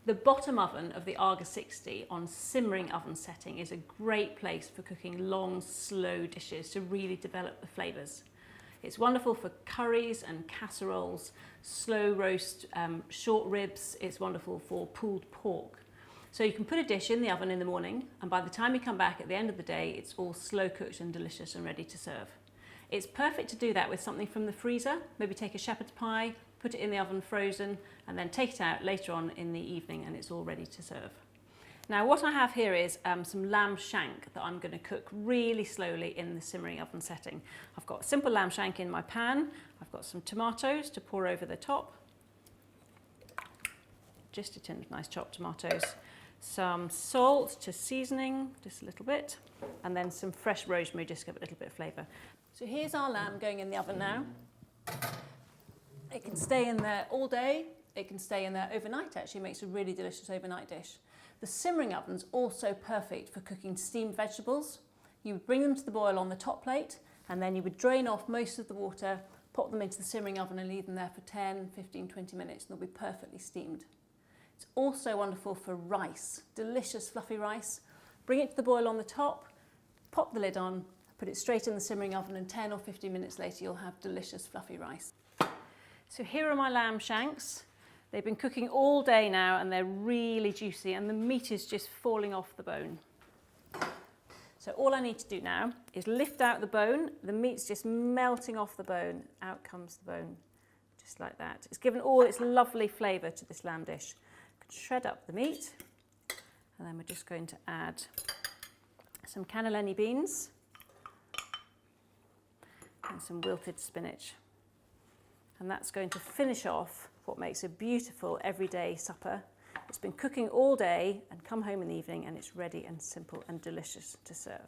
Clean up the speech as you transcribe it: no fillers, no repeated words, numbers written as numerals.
The bottom oven of the AGA60 on simmering oven setting is a great place for cooking long, slow dishes to really develop the flavours. It's wonderful for curries and casseroles, slow roast short ribs. It's wonderful for pulled pork. So you can put a dish in the oven in the morning, and by the time you come back at the end of the day, it's all slow cooked and delicious and ready to serve. It's perfect to do that with something from the freezer. Maybe take a shepherd's pie, put it in the oven frozen, and then take it out later on in the evening and it's all ready to serve. Now what I have here is some lamb shank that I'm going to cook really slowly in the simmering oven setting. I've got simple lamb shank in my pan. I've got some tomatoes to pour over the top. Just a tin of nice chopped tomatoes. Some salt to seasoning, just a little bit, and then some fresh rosemary just to give it a little bit of flavour. So here's our lamb going in the oven now. It can stay in there all day. It can stay in there overnight, actually. It makes a really delicious overnight dish. The simmering oven's also perfect for cooking steamed vegetables. You would bring them to the boil on the top plate, and then you would drain off most of the water, pop them into the simmering oven and leave them there for 10, 15, 20 minutes, and they'll be perfectly steamed. It's also wonderful for rice, delicious fluffy rice. Bring it to the boil on the top, pop the lid on, put it straight in the simmering oven, and 10 or 15 minutes later you'll have delicious fluffy rice. So here are my lamb shanks. They've been cooking all day now and they're really juicy and the meat is just falling off the bone. So all I need to do now is lift out the bone. The meat's just melting off the bone. Out comes the bone, just like that. It's given all its lovely flavour to this lamb dish. Shred up the meat, and then we're just going to add some cannellini beans and some wilted spinach, and that's going to finish off what makes a beautiful everyday supper. It's been cooking all day and come home in the evening and it's ready and simple and delicious to serve.